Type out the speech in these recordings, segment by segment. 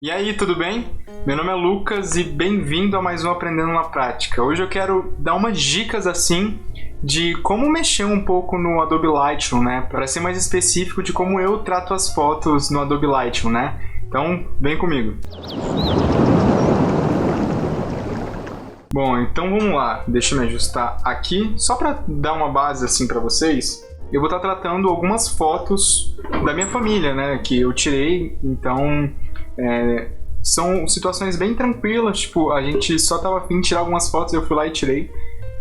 E aí, tudo bem? Meu nome é Lucas e bem-vindo a mais um Aprendendo na Prática. Hoje eu quero dar umas dicas assim de como mexer um pouco no Adobe Lightroom, né? Para ser mais específico de como eu trato as fotos no Adobe Lightroom, né? Então, vem comigo. Bom, então vamos lá. Deixa eu me ajustar aqui, só para dar uma base assim para vocês. Eu vou estar tratando algumas fotos da minha família, né? Que eu tirei, então são situações bem tranquilas, tipo, a gente só tava a fim de tirar algumas fotos, eu fui lá e tirei,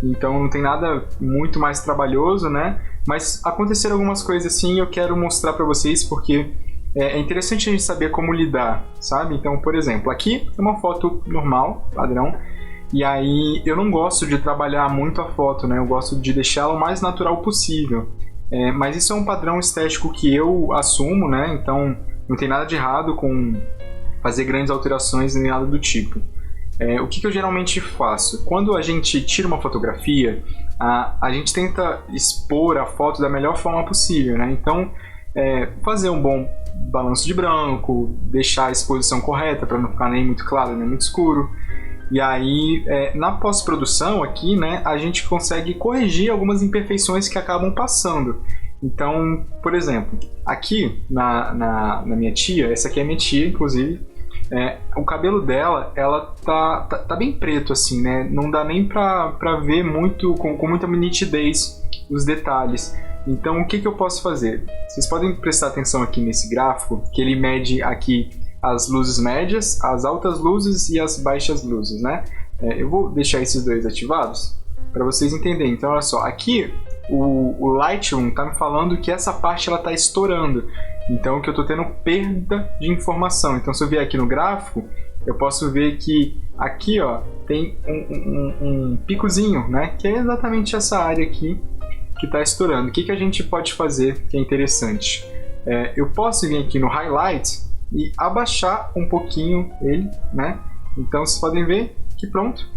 então não tem nada muito mais trabalhoso, né? Mas aconteceram algumas coisas assim e eu quero mostrar pra vocês porque é interessante a gente saber como lidar, sabe? Então, por exemplo, aqui é uma foto normal, padrão, e aí eu não gosto de trabalhar muito a foto, né? Eu gosto de deixá-la o mais natural possível. Mas isso é um padrão estético que eu assumo, né? Então não tem nada de errado com fazer grandes alterações nem nada do tipo. O que eu geralmente faço? Quando a gente tira uma fotografia, a gente tenta expor a foto da melhor forma possível, né? Então, fazer um bom balanço de branco, deixar a exposição correta para não ficar nem muito claro nem muito escuro. E aí, na pós-produção aqui, né, a gente consegue corrigir algumas imperfeições que acabam passando. Então, por exemplo, aqui na minha tia, essa aqui é minha tia, inclusive, o cabelo dela, ela tá bem preto, assim, né? Não dá nem pra ver muito, com muita nitidez os detalhes. Então, o que eu posso fazer? Vocês podem prestar atenção aqui nesse gráfico, que ele mede aqui as luzes médias, as altas luzes e as baixas luzes, né? Eu vou deixar esses dois ativados para vocês entenderem. Então, olha só, aqui o Lightroom está me falando que essa parte ela está estourando, então que eu estou tendo perda de informação. Então, se eu vier aqui no gráfico, eu posso ver que aqui, ó, tem um picozinho, né? Que é exatamente essa área aqui que está estourando. O que a gente pode fazer que é interessante? Eu posso vir aqui no Highlight e abaixar um pouquinho ele, né? Então vocês podem ver que pronto,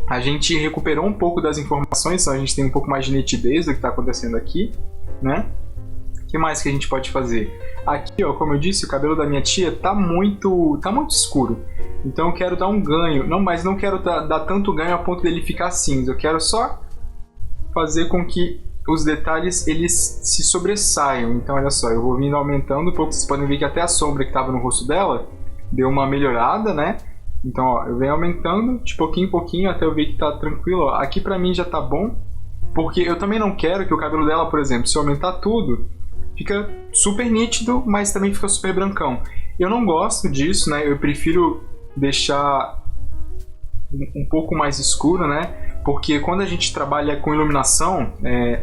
a gente recuperou um pouco das informações, então a gente tem um pouco mais de nitidez do que está acontecendo aqui, né? O que mais que a gente pode fazer? Aqui, ó, como eu disse, o cabelo da minha tia tá muito escuro, então eu quero dar um ganho, mas não quero dar tanto ganho a ponto dele ficar cinza, eu quero só fazer com que os detalhes eles se sobressaiam. Então olha só, eu vou vindo aumentando um pouco, vocês podem ver que até a sombra que estava no rosto dela deu uma melhorada, né? Então ó, eu venho aumentando de pouquinho em pouquinho até eu ver que tá tranquilo. Ó, aqui pra mim já tá bom, porque eu também não quero que o cabelo dela, por exemplo, se eu aumentar tudo, fica super nítido, mas também fica super brancão. Eu não gosto disso, né? Eu prefiro deixar um pouco mais escuro, né? Porque quando a gente trabalha com iluminação,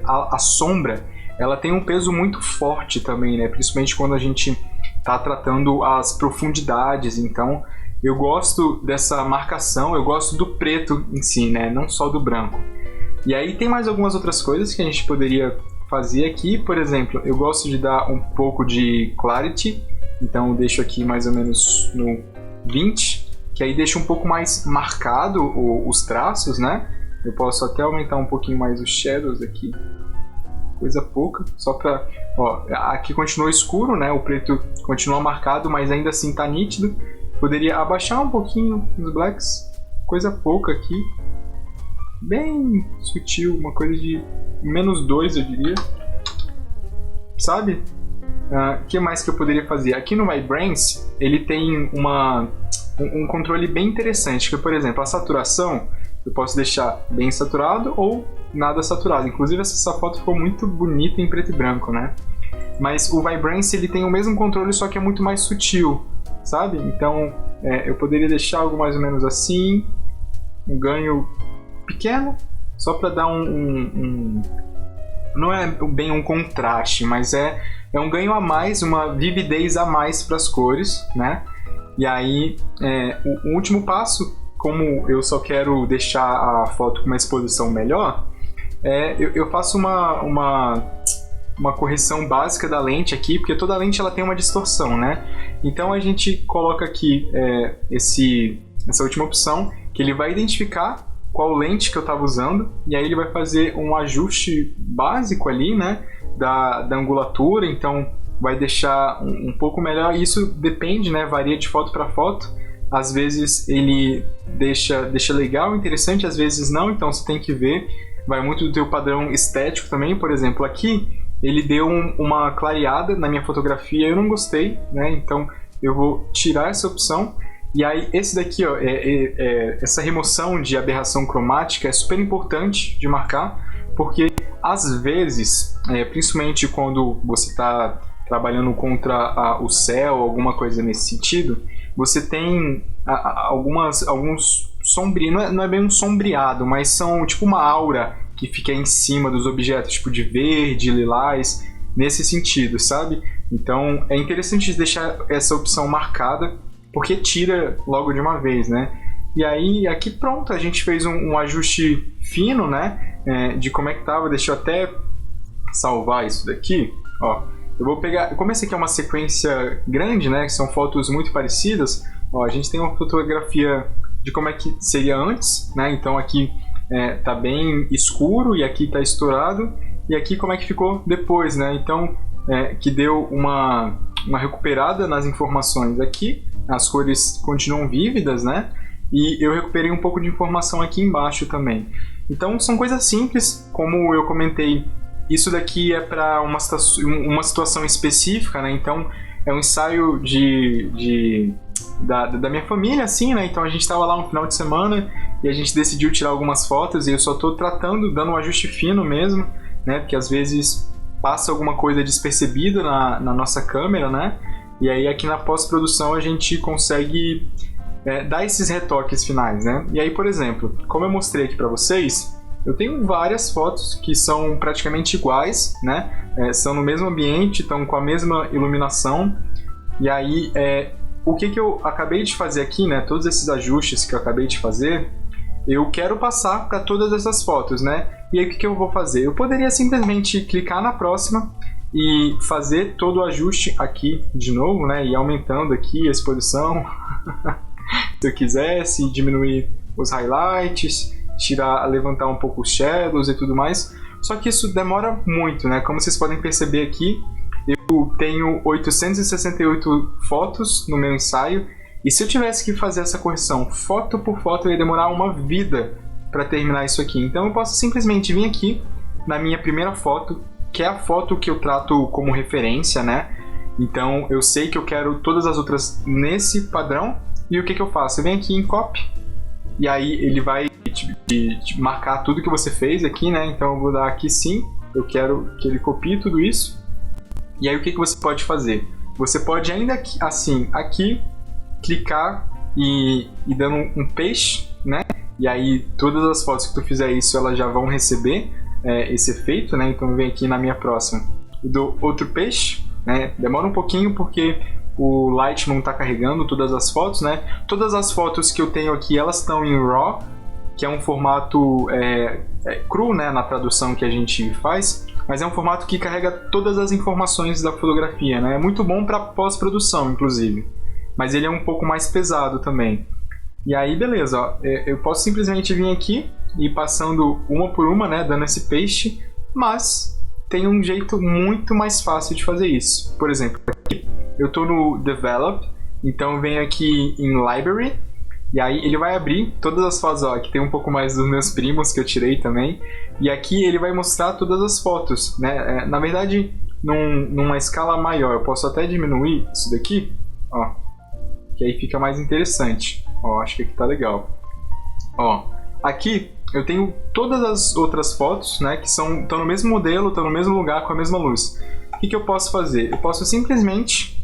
a sombra ela tem um peso muito forte também, né? Principalmente quando a gente está tratando as profundidades. Então, eu gosto dessa marcação, eu gosto do preto em si, né? Não só do branco. E aí tem mais algumas outras coisas que a gente poderia fazer aqui. Por exemplo, eu gosto de dar um pouco de clarity, então eu deixo aqui mais ou menos no 20, que aí deixa um pouco mais marcado os traços, né? Eu posso até aumentar um pouquinho mais os shadows aqui, coisa pouca, só pra... Ó, aqui continua escuro, né? O preto continua marcado, mas ainda assim tá nítido. Poderia abaixar um pouquinho os blacks, coisa pouca aqui, bem sutil, uma coisa de -2 eu diria, sabe? O que mais que eu poderia fazer? Aqui no Vibrance, ele tem um controle bem interessante, que por exemplo, a saturação, eu posso deixar bem saturado ou nada saturado. Inclusive essa foto ficou muito bonita em preto e branco, né? Mas o Vibrance ele tem o mesmo controle, só que é muito mais sutil, sabe? Então eu poderia deixar algo mais ou menos assim, um ganho pequeno, só para dar não é bem um contraste, mas é um ganho a mais, uma vividez a mais para as cores, né? E aí o último passo, como eu só quero deixar a foto com uma exposição melhor, eu faço uma correção básica da lente aqui, porque toda lente ela tem uma distorção, né? Então a gente coloca aqui essa última opção, que ele vai identificar qual lente que eu estava usando, e aí ele vai fazer um ajuste básico ali, né? Da angulatura. Então vai deixar um pouco melhor. Isso depende, né? Varia de foto para foto. Às vezes ele deixa legal, interessante, às vezes não, então você tem que ver. Vai muito do teu padrão estético também. Por exemplo, aqui ele deu uma clareada na minha fotografia, eu não gostei, né? Então eu vou tirar essa opção. E aí esse daqui, ó, essa remoção de aberração cromática é super importante de marcar, porque às vezes, principalmente quando você está trabalhando contra o céu, alguma coisa nesse sentido, você tem alguns sombreados, não é bem um sombreado, mas são tipo uma aura que fica em cima dos objetos, tipo de verde, lilás, nesse sentido, sabe? Então é interessante deixar essa opção marcada, porque tira logo de uma vez, né? E aí aqui pronto, a gente fez um ajuste fino, né? De como é que tava. Deixa eu até salvar isso daqui, ó. Eu vou pegar, como esse aqui é uma sequência grande, né, que são fotos muito parecidas, ó, a gente tem uma fotografia de como é que seria antes, né, então aqui tá bem escuro e aqui tá estourado, e aqui como é que ficou depois, né, então que deu uma recuperada nas informações aqui, as cores continuam vívidas, né, e eu recuperei um pouco de informação aqui embaixo também. Então são coisas simples, como eu comentei. Isso daqui é para uma situação específica, né? Então é um ensaio da minha família, assim, né? Então a gente estava lá um final de semana e a gente decidiu tirar algumas fotos e eu só estou dando um ajuste fino mesmo, né? Porque às vezes passa alguma coisa despercebida na nossa câmera, né? E aí aqui na pós-produção a gente consegue dar esses retoques finais, né? E aí, por exemplo, como eu mostrei aqui para vocês, eu tenho várias fotos que são praticamente iguais, né? São no mesmo ambiente, estão com a mesma iluminação. E aí, o que eu acabei de fazer aqui, né? Todos esses ajustes que eu acabei de fazer, eu quero passar para todas essas fotos, né? E aí, o que eu vou fazer? Eu poderia simplesmente clicar na próxima e fazer todo o ajuste aqui de novo, né? E aumentando aqui a exposição. Se eu quisesse, diminuir os highlights, levantar um pouco os shadows e tudo mais, só que isso demora muito, né? Como vocês podem perceber aqui, eu tenho 868 fotos no meu ensaio, e se eu tivesse que fazer essa correção foto por foto, eu ia demorar uma vida para terminar isso aqui. Então eu posso simplesmente vir aqui na minha primeira foto, que é a foto que eu trato como referência, né? Então eu sei que eu quero todas as outras nesse padrão, e o que eu faço? Eu venho aqui em Copy, e aí ele vai te marcar tudo que você fez aqui, né? Então eu vou dar aqui sim, eu quero que ele copie tudo isso. E aí o que você pode fazer? Você pode ainda aqui clicar e dando um paste, né? E aí todas as fotos que tu fizer isso, elas já vão receber esse efeito, né? Então eu venho aqui na minha próxima e dou outro paste, né? Demora um pouquinho porque o Lightroom está carregando todas as fotos, né? Todas as fotos que eu tenho aqui, elas estão em RAW, que é um formato cru, né, na tradução que a gente faz, mas é um formato que carrega todas as informações da fotografia, né? É muito bom para pós-produção, inclusive, mas ele é um pouco mais pesado também. E aí, beleza, ó, eu posso simplesmente vir aqui e ir passando uma por uma, né, dando esse paste, mas tem um jeito muito mais fácil de fazer isso. Por exemplo, aqui eu estou no Develop, então eu venho aqui em Library, e aí ele vai abrir todas as fotos, ó, aqui tem um pouco mais dos meus primos que eu tirei também, e aqui ele vai mostrar todas as fotos, né? Na verdade, numa escala maior, eu posso até diminuir isso daqui, ó, que aí fica mais interessante. Ó, acho que aqui tá legal. Ó, aqui eu tenho todas as outras fotos, né, que estão no mesmo modelo, estão no mesmo lugar, com a mesma luz. O que eu posso fazer? Eu posso simplesmente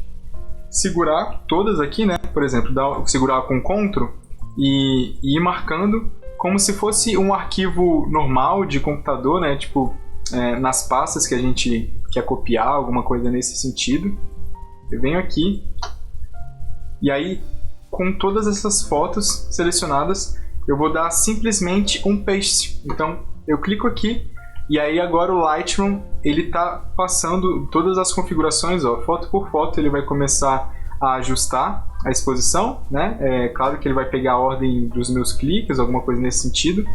segurar todas aqui, né? Por exemplo, segurar com Ctrl e ir marcando como se fosse um arquivo normal de computador, né? Tipo, nas pastas que a gente quer copiar, alguma coisa nesse sentido. Eu venho aqui e aí, com todas essas fotos selecionadas, eu vou dar simplesmente um paste. Então, eu clico aqui e aí agora o Lightroom ele está passando todas as configurações, ó, foto por foto, ele vai começar a ajustar a exposição, né? É claro que ele vai pegar a ordem dos meus cliques, alguma coisa nesse sentido,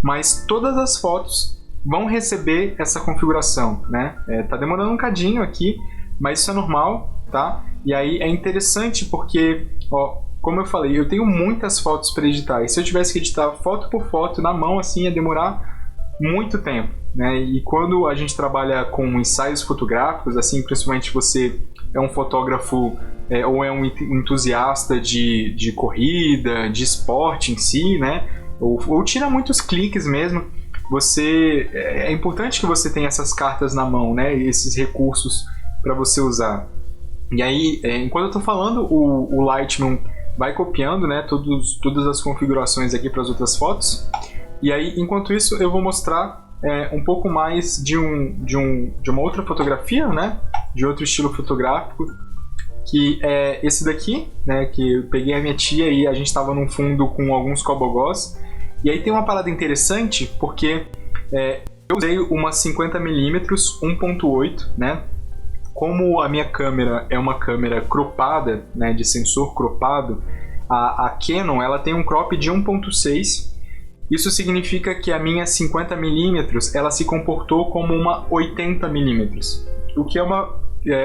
mas todas as fotos vão receber essa configuração, né? Tá demorando um cadinho aqui, mas isso é normal, tá? E aí é interessante porque, ó, como eu falei, eu tenho muitas fotos para editar, e se eu tivesse que editar foto por foto na mão, assim, ia demorar muito tempo, né? E quando a gente trabalha com ensaios fotográficos, assim, principalmente você é um fotógrafo ou é um entusiasta de corrida, de esporte em si, né? Ou tira muitos cliques mesmo, é importante que você tenha essas cartas na mão, né? Esses recursos para você usar. E aí, enquanto eu estou falando, o Lightroom vai copiando, né, todas as configurações aqui para as outras fotos. E aí, enquanto isso, eu vou mostrar um pouco mais de uma outra fotografia, né, de outro estilo fotográfico, que é esse daqui, né, que eu peguei a minha tia e a gente estava num fundo com alguns cobogós. E aí tem uma parada interessante, porque eu usei uma 50mm 1.8, né? Como a minha câmera é uma câmera cropada, né, de sensor cropado, a Canon ela tem um crop de 1.6. Isso significa que a minha 50mm ela se comportou como uma 80mm, o que é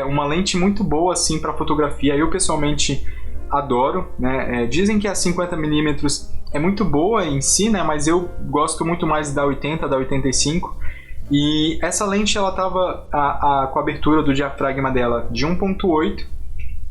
uma lente muito boa assim para fotografia. Eu pessoalmente adoro, né? Dizem que a 50mm é muito boa em si, né? Mas eu gosto muito mais da 80, da 85. E essa lente ela estava com a abertura do diafragma dela de 1.8.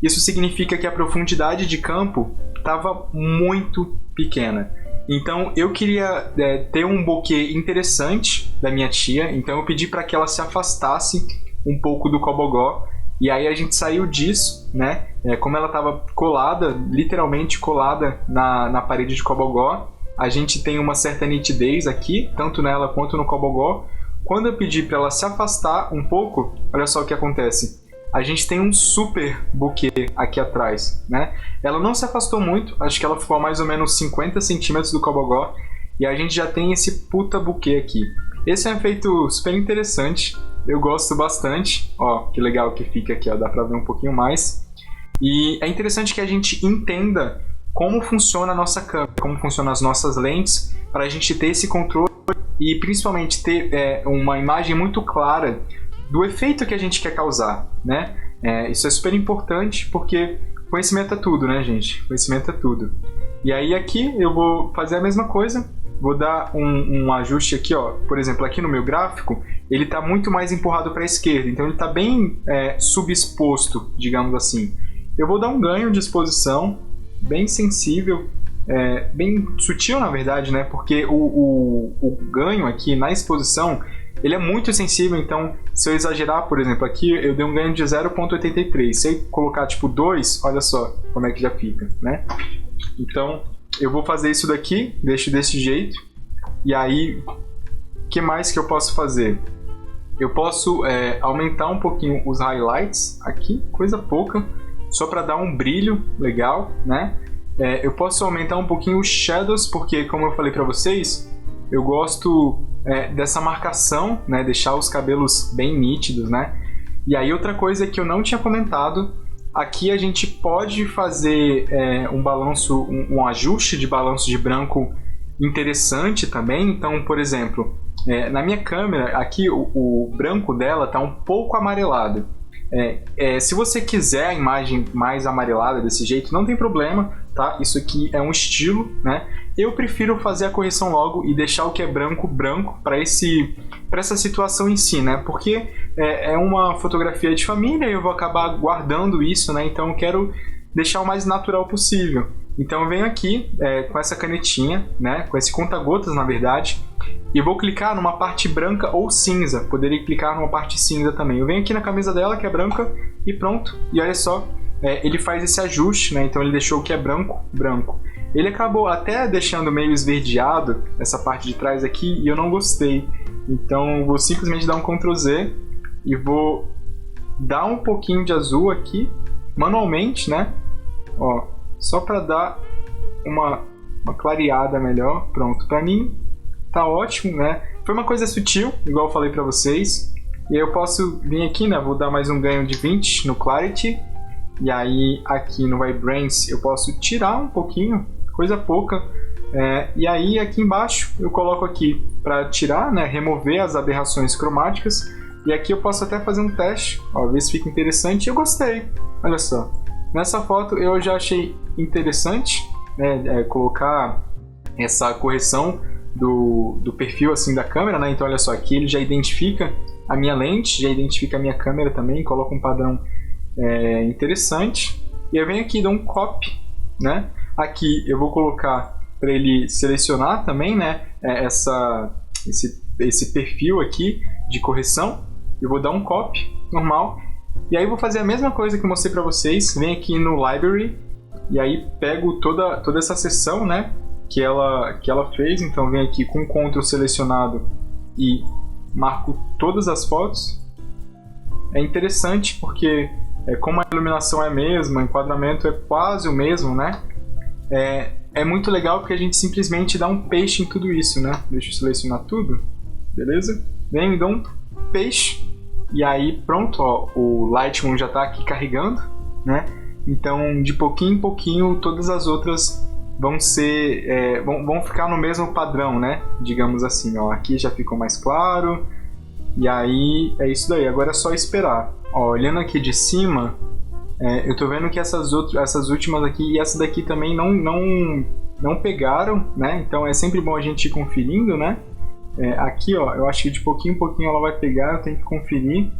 Isso significa que a profundidade de campo estava muito pequena. Então eu queria ter um bokeh interessante da minha tia, então eu pedi para que ela se afastasse um pouco do cobogó. E aí a gente saiu disso, né? Como ela estava colada, literalmente colada na parede de cobogó, a gente tem uma certa nitidez aqui, tanto nela quanto no cobogó. Quando eu pedi para ela se afastar um pouco, olha só o que acontece. A gente tem um super bokeh aqui atrás, né? Ela não se afastou muito, acho que ela ficou a mais ou menos 50 centímetros do cobogó, e a gente já tem esse puta bokeh aqui. Esse é um efeito super interessante, eu gosto bastante. Ó, que legal que fica aqui, ó, dá pra ver um pouquinho mais. E é interessante que a gente entenda como funciona a nossa câmera, como funcionam as nossas lentes, para a gente ter esse controle e principalmente ter uma imagem muito clara do efeito que a gente quer causar, né? Isso é super importante porque conhecimento é tudo, né, gente? Conhecimento é tudo. E aí aqui eu vou fazer a mesma coisa, vou dar um ajuste aqui, ó. Por exemplo, aqui no meu gráfico, ele está muito mais empurrado para a esquerda, então ele está bem subexposto, digamos assim. Eu vou dar um ganho de exposição bem sensível, bem sutil na verdade, né? Porque o ganho aqui na exposição ele é muito sensível, então se eu exagerar, por exemplo, aqui eu dei um ganho de 0.83. Se eu colocar tipo 2, olha só como é que já fica, né? Então eu vou fazer isso daqui, deixo desse jeito. E aí, o que mais que eu posso fazer? Eu posso aumentar um pouquinho os highlights aqui, coisa pouca, só para dar um brilho legal, né? Eu posso aumentar um pouquinho os shadows, porque como eu falei para vocês, eu gosto dessa marcação, né? Deixar os cabelos bem nítidos, né? E aí outra coisa que eu não tinha comentado, aqui a gente pode fazer um balanço, um ajuste de balanço de branco interessante também. Então, por exemplo, na minha câmera, aqui o branco dela está um pouco amarelado. Se você quiser a imagem mais amarelada desse jeito, não tem problema, tá? Isso aqui é um estilo, né? Eu prefiro fazer a correção logo e deixar o que é branco, branco, para essa situação em si, né? Porque é uma fotografia de família e eu vou acabar guardando isso, né? Então eu quero deixar o mais natural possível. Então eu venho aqui com essa canetinha, né? Com esse conta-gotas, na verdade, e vou clicar numa parte branca ou cinza. Poderia clicar numa parte cinza também. Eu venho aqui na camisa dela, que é branca, e pronto. E olha só, ele faz esse ajuste, né? Então ele deixou o que é branco, branco. Ele acabou até deixando meio esverdeado essa parte de trás aqui, e eu não gostei. Então eu vou simplesmente dar um Ctrl Z e vou dar um pouquinho de azul aqui, manualmente, né? Ó, só para dar uma clareada melhor. Pronto, para mim tá ótimo, né? Foi uma coisa sutil, igual eu falei para vocês. E aí eu posso vir aqui, né? Vou dar mais um ganho de 20 no Clarity. E aí aqui no Vibrance eu posso tirar um pouquinho, coisa pouca. E aí aqui embaixo eu coloco aqui para tirar, né? Remover as aberrações cromáticas. E aqui eu posso até fazer um teste, ó, ver se fica interessante. E eu gostei, olha só. Nessa foto eu já achei interessante, né, colocar essa correção do perfil assim da câmera, né? Então olha só, aqui ele já identifica a minha lente, já identifica a minha câmera também, coloca um padrão interessante. E eu venho aqui e dou um copy, né? Aqui eu vou colocar para ele selecionar também, né, esse perfil aqui de correção. Eu vou dar um copy normal. E aí eu vou fazer a mesma coisa que eu mostrei para vocês. Venho aqui no library e aí pego toda essa seção, né, que ela fez. Então venho aqui com o Ctrl selecionado e marco todas as fotos. É interessante porque como a iluminação é a mesma, o enquadramento é quase o mesmo, né? É muito legal porque a gente simplesmente dá um paste em tudo isso, né? Deixa eu selecionar tudo, beleza? Venho e dou um paste e aí pronto, ó, o Lightroom já está aqui carregando, né? Então de pouquinho em pouquinho todas as outras vão ficar no mesmo padrão, né? Digamos assim, ó, aqui já ficou mais claro e aí é isso daí. Agora é só esperar. Ó, olhando aqui de cima, eu tô vendo que essas últimas aqui e essa daqui também não pegaram, né? Então é sempre bom a gente ir conferindo, né? Aqui, ó, eu acho que de pouquinho em pouquinho ela vai pegar, eu tenho que conferir.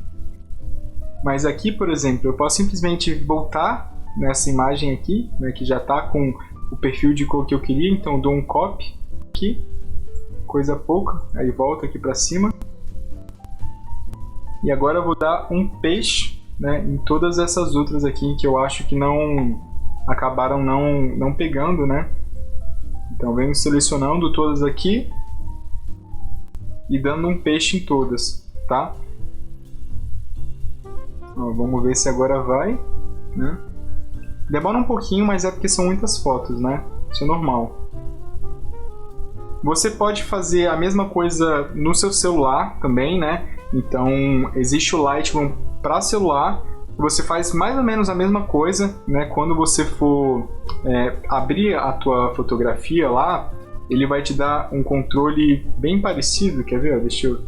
Mas aqui, por exemplo, eu posso simplesmente voltar nessa imagem aqui, né, que já tá com o perfil de cor que eu queria, então eu dou um copy aqui, coisa pouca, aí volto aqui para cima. E agora eu vou dar um paste, né, em todas essas outras aqui que eu acho que acabaram não pegando, né? Então venho selecionando todas aqui e dando um paste em todas, tá? Ó, vamos ver se agora vai, né? Demora um pouquinho, mas é porque são muitas fotos, né? Isso é normal. Você pode fazer a mesma coisa no seu celular também, né? Então existe o Lightroom para celular. Você faz mais ou menos a mesma coisa, né? Quando você for abrir a tua fotografia lá, ele vai te dar um controle bem parecido. Quer ver? Deixa eu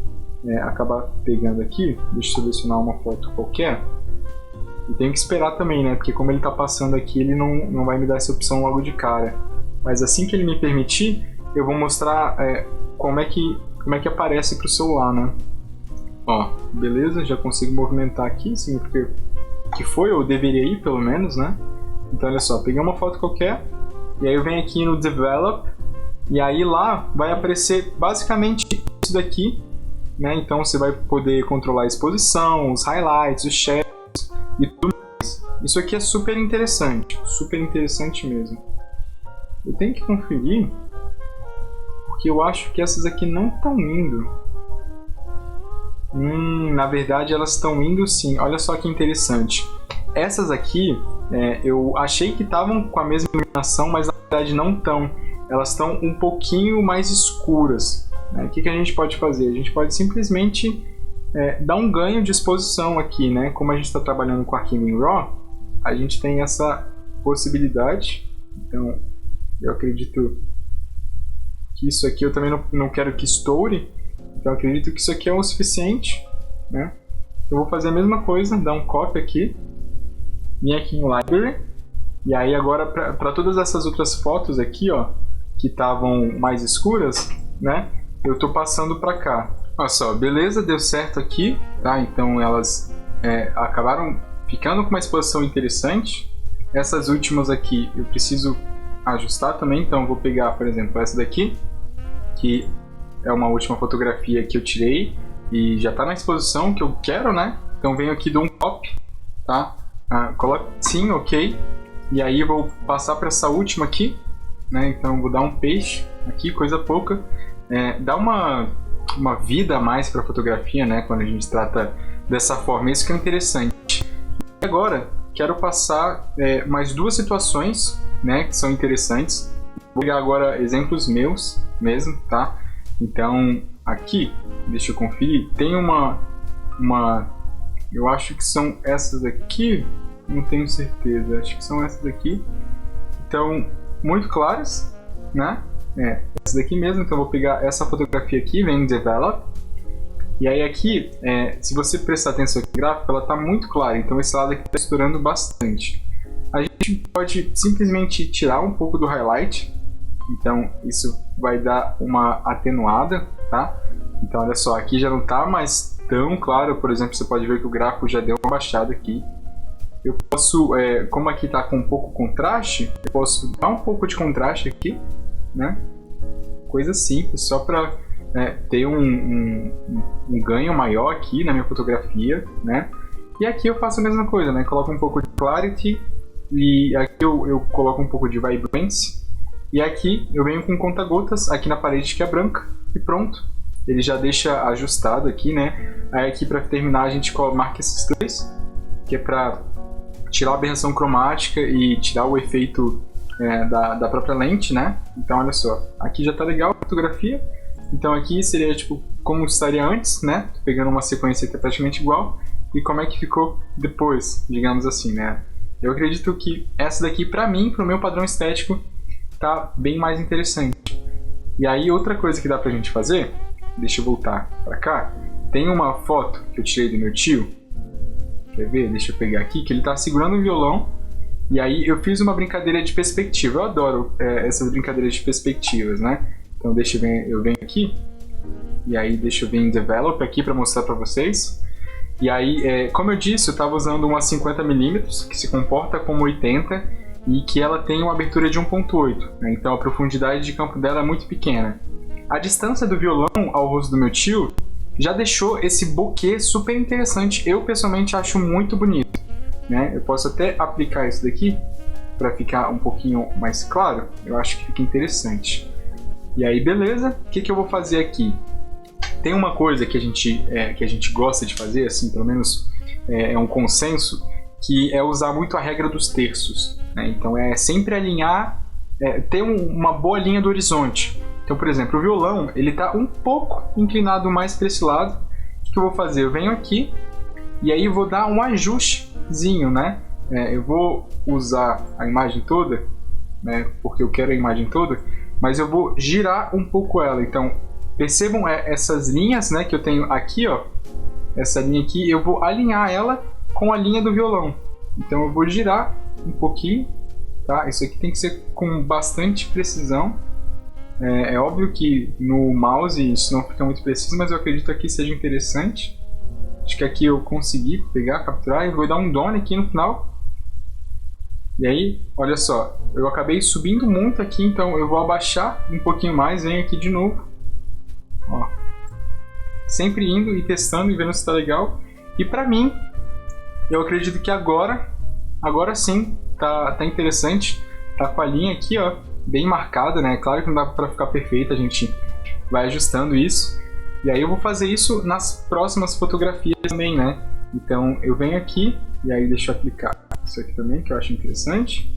acabar pegando aqui. Deixa eu selecionar uma foto qualquer. E tenho que esperar também, né? Porque como ele está passando aqui, ele não vai me dar essa opção logo de cara. Mas assim que ele me permitir, eu vou mostrar como é que aparece para o celular, né? Ó, beleza, já consigo movimentar aqui, significa que foi, ou deveria ir pelo menos, né? Então olha só, peguei uma foto qualquer, e aí eu venho aqui no Develop, e aí lá vai aparecer basicamente isso daqui, né? Então você vai poder controlar a exposição, os highlights, os shadows e tudo mais. Isso aqui é super interessante mesmo. Eu tenho que conferir, porque eu acho que essas aqui não estão indo. Na verdade elas estão indo sim, olha só que interessante. Essas aqui, eu achei que estavam com a mesma iluminação, mas na verdade não estão. Elas estão um pouquinho mais escuras, né? O que a gente pode fazer? A gente pode simplesmente dar um ganho de exposição aqui, né? Como a gente está trabalhando com arquivo em RAW, a gente tem essa possibilidade. Então eu acredito que isso aqui eu também não quero que estoure. Então eu acredito que isso aqui é o suficiente, né? Eu vou fazer a mesma coisa, dar um copy aqui, vir aqui em Library, e aí agora para todas essas outras fotos aqui, ó, que estavam mais escuras, né? Eu tô passando para cá. Olha só, beleza, deu certo aqui, tá? Então elas acabaram ficando com uma exposição interessante. Essas últimas aqui eu preciso ajustar também, então eu vou pegar, por exemplo, essa daqui, que é uma última fotografia que eu tirei e já está na exposição que eu quero, né? Então venho aqui, dou um copy, tá? Coloco sim, ok. E aí vou passar para essa última aqui, né? Então vou dar um paste aqui, coisa pouca. Dá uma vida a mais para a fotografia, né? Quando a gente trata dessa forma, isso que é interessante. E agora quero passar mais duas situações, né? Que são interessantes. Vou pegar agora exemplos meus mesmo, tá? Então, aqui, deixa eu conferir, tem eu acho que são essas aqui, não tenho certeza, acho que são essas aqui. Então, muito claras, né? Essas daqui mesmo, então eu vou pegar essa fotografia aqui, vem em Develop, E aí aqui, se você prestar atenção aqui no gráfico, ela está muito clara, então esse lado aqui está estourando bastante. A gente pode simplesmente tirar um pouco do highlight, então isso vai dar uma atenuada, tá? Então olha só, aqui já não está mais tão claro, por exemplo, você pode ver que o gráfico já deu uma baixada aqui. Eu posso, como aqui está com um pouco contraste, eu posso dar um pouco de contraste aqui, né? Coisa simples, só para ter um ganho maior aqui na minha fotografia, né? E aqui eu faço a mesma coisa, né? Coloco um pouco de clarity e aqui eu coloco um pouco de vibrance e aqui eu venho com conta-gotas aqui na parede que é branca e pronto. Ele já deixa ajustado aqui, né? Aí aqui para terminar a gente marca esses dois, que é para tirar a aberração cromática e tirar o efeito da própria lente, né? Então olha só, aqui já tá legal a fotografia. Então aqui seria tipo como estaria antes, né? Pegando uma sequência que é praticamente igual. E como é que ficou depois, digamos assim, né? Eu acredito que essa daqui, pra mim, pro meu padrão estético, tá bem mais interessante. E aí outra coisa que dá pra gente fazer, deixa eu voltar pra cá. Tem uma foto que eu tirei do meu tio. Quer ver? Deixa eu pegar aqui, que ele tá segurando um violão. E aí eu fiz uma brincadeira de perspectiva. Eu adoro essas brincadeiras de perspectivas, né? Então deixa eu venho aqui. E aí deixa eu vir em Develop aqui para mostrar para vocês. E aí, como eu disse, eu estava usando uma 50mm, que se comporta como 80 e que ela tem uma abertura de 1.8, né? Então a profundidade de campo dela é muito pequena. A distância do violão ao rosto do meu tio já deixou esse bokeh super interessante. Eu pessoalmente acho muito bonito, né? Eu posso até aplicar isso daqui para ficar um pouquinho mais claro. Eu acho que fica interessante. E aí, beleza? O que eu vou fazer aqui? Tem uma coisa que a gente gosta de fazer, assim, pelo menos é um consenso, que é usar muito a regra dos terços, né? Então é sempre alinhar, ter uma boa linha do horizonte. Então, por exemplo, o violão, ele está um pouco inclinado mais para esse lado. O que eu vou fazer? Eu venho aqui e aí vou dar um ajustezinho, né? Eu vou usar a imagem toda, né? Porque eu quero a imagem toda, mas eu vou girar um pouco ela. Então, percebam essas linhas, né, que eu tenho aqui, ó. Essa linha aqui, eu vou alinhar ela com a linha do violão. Então, eu vou girar um pouquinho, tá? Isso aqui tem que ser com bastante precisão. É óbvio que no mouse isso não fica muito preciso, mas eu acredito que aqui seja interessante. Acho que aqui eu consegui pegar, capturar, e vou dar um done aqui no final. E aí, olha só, eu acabei subindo muito aqui, então eu vou abaixar um pouquinho mais, venho aqui de novo. Ó. Sempre indo e testando e vendo se está legal. E pra mim, eu acredito que agora sim, tá interessante. Tá com a linha aqui, ó, bem marcada, né? Claro que não dá pra ficar perfeita, a gente vai ajustando isso. E aí eu vou fazer isso nas próximas fotografias também, né? Então eu venho aqui e aí deixa eu aplicar isso aqui também, que eu acho interessante.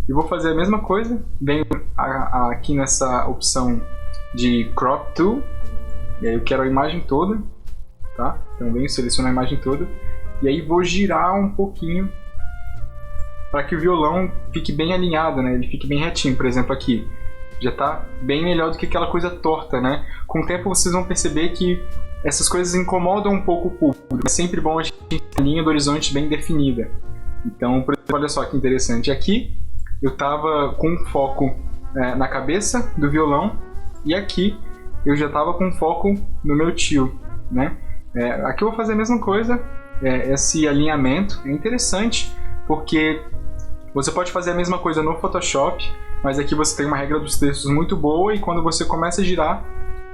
E vou fazer a mesma coisa, venho aqui nessa opção de Crop Tool, e aí eu quero a imagem toda, tá? Então venho selecionar a imagem toda, e aí vou girar um pouquinho para que o violão fique bem alinhado, né? Ele fique bem retinho. Por exemplo, aqui já está bem melhor do que aquela coisa torta, né? Com o tempo vocês vão perceber que essas coisas incomodam um pouco o público. É sempre bom a gente ter a linha do horizonte bem definida. Então, por exemplo, olha só que interessante. Aqui eu estava com foco na cabeça do violão e aqui eu já estava com foco no meu tio, né? Aqui eu vou fazer a mesma coisa. Esse alinhamento é interessante porque você pode fazer a mesma coisa no Photoshop, mas aqui você tem uma regra dos terços muito boa e quando você começa a girar,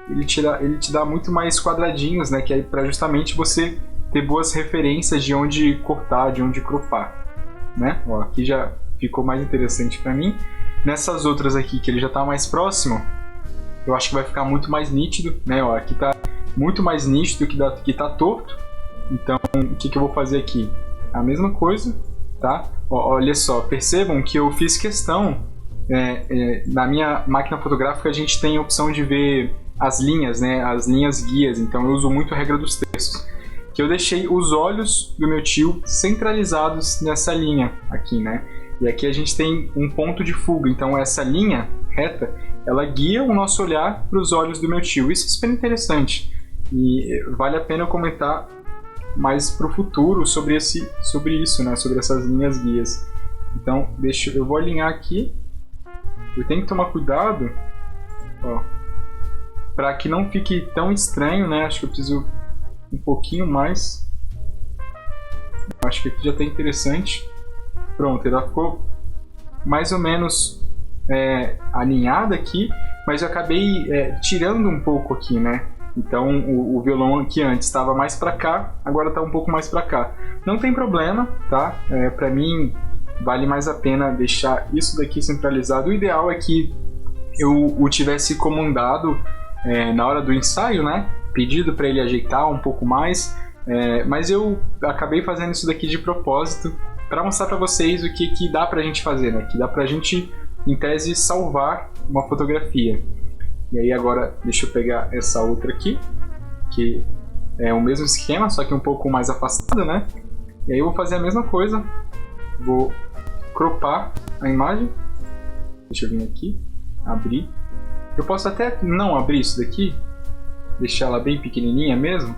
ele te dá muito mais quadradinhos, né? Que é para justamente você ter boas referências de onde cortar, de onde cropar, né? Ó, aqui já ficou mais interessante para mim. Nessas outras aqui que ele já está mais próximo, eu acho que vai ficar muito mais nítido, né? Ó, aqui está muito mais nítido que está torto. Então, o que eu vou fazer aqui? A mesma coisa, tá? Ó, olha só, percebam que eu fiz questão, na minha máquina fotográfica a gente tem a opção de ver as linhas, né? As linhas guias, então eu uso muito a regra dos terços. Que eu deixei os olhos do meu tio centralizados nessa linha aqui, né? E aqui a gente tem um ponto de fuga, então essa linha reta, ela guia o nosso olhar para os olhos do meu tio. Isso é super interessante. E vale a pena eu comentar mais pro futuro sobre isso, né? Sobre essas linhas guias. Então, eu vou alinhar aqui. Eu tenho que tomar cuidado, ó, para que não fique tão estranho, né? Acho que eu preciso um pouquinho mais. Acho que aqui já tá interessante. Pronto, ela ficou mais ou menos alinhada aqui, mas eu acabei tirando um pouco aqui, né? Então o violão que antes estava mais para cá, agora está um pouco mais para cá. Não tem problema, tá? Para mim vale mais a pena deixar isso daqui centralizado. O ideal é que eu o tivesse comandado na hora do ensaio, né? Pedido para ele ajeitar um pouco mais, mas eu acabei fazendo isso daqui de propósito para mostrar para vocês o que dá pra gente fazer, né? Que dá pra gente, em tese, salvar uma fotografia. E aí agora deixa eu pegar essa outra aqui, que é o mesmo esquema, só que um pouco mais afastada, né? E aí eu vou fazer a mesma coisa, vou cropar a imagem. Deixa eu vir aqui, abrir. Eu posso até não abrir isso daqui, deixar ela bem pequenininha mesmo,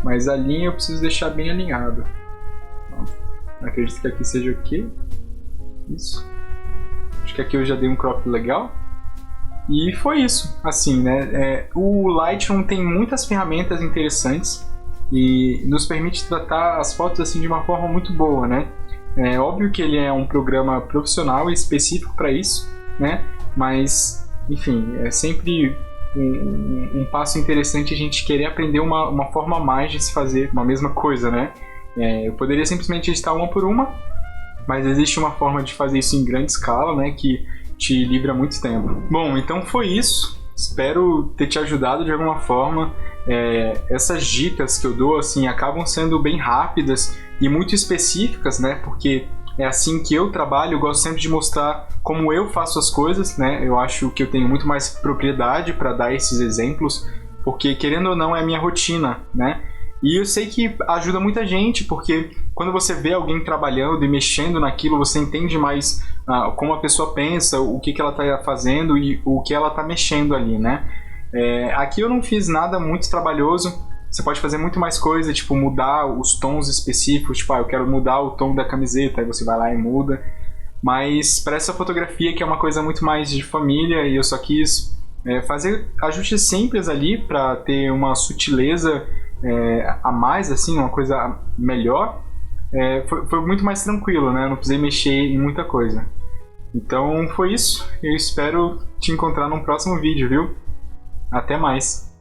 mas a linha eu preciso deixar bem alinhado. Acredito que aqui seja o quê? Isso. Acho que aqui eu já dei um crop legal. E foi isso, assim, né? O Lightroom tem muitas ferramentas interessantes e nos permite tratar as fotos assim de uma forma muito boa, né? É óbvio que ele é um programa profissional e específico para isso, né? Mas, enfim, é sempre um passo interessante a gente querer aprender uma forma a mais de se fazer uma mesma coisa, né? Eu poderia simplesmente editar uma por uma, mas existe uma forma de fazer isso em grande escala, né? Que te livra muito tempo. Bom, então foi isso. Espero ter te ajudado de alguma forma. Essas dicas que eu dou assim acabam sendo bem rápidas e muito específicas, né? Porque é assim que eu trabalho. Eu gosto sempre de mostrar como eu faço as coisas, né? Eu acho que eu tenho muito mais propriedade para dar esses exemplos, porque querendo ou não é a minha rotina, né? E eu sei que ajuda muita gente, porque quando você vê alguém trabalhando e mexendo naquilo, você entende mais como a pessoa pensa, o que ela está fazendo e o que ela está mexendo ali, né? Aqui eu não fiz nada muito trabalhoso. Você pode fazer muito mais coisa, tipo mudar os tons específicos, tipo, eu quero mudar o tom da camiseta, aí você vai lá e muda. Mas para essa fotografia, que é uma coisa muito mais de família, e eu só quis fazer ajustes simples ali para ter uma sutileza a mais, assim, uma coisa melhor. Foi muito mais tranquilo, né? Eu não precisei mexer em muita coisa. Então foi isso. Eu espero te encontrar num próximo vídeo, viu? Até mais!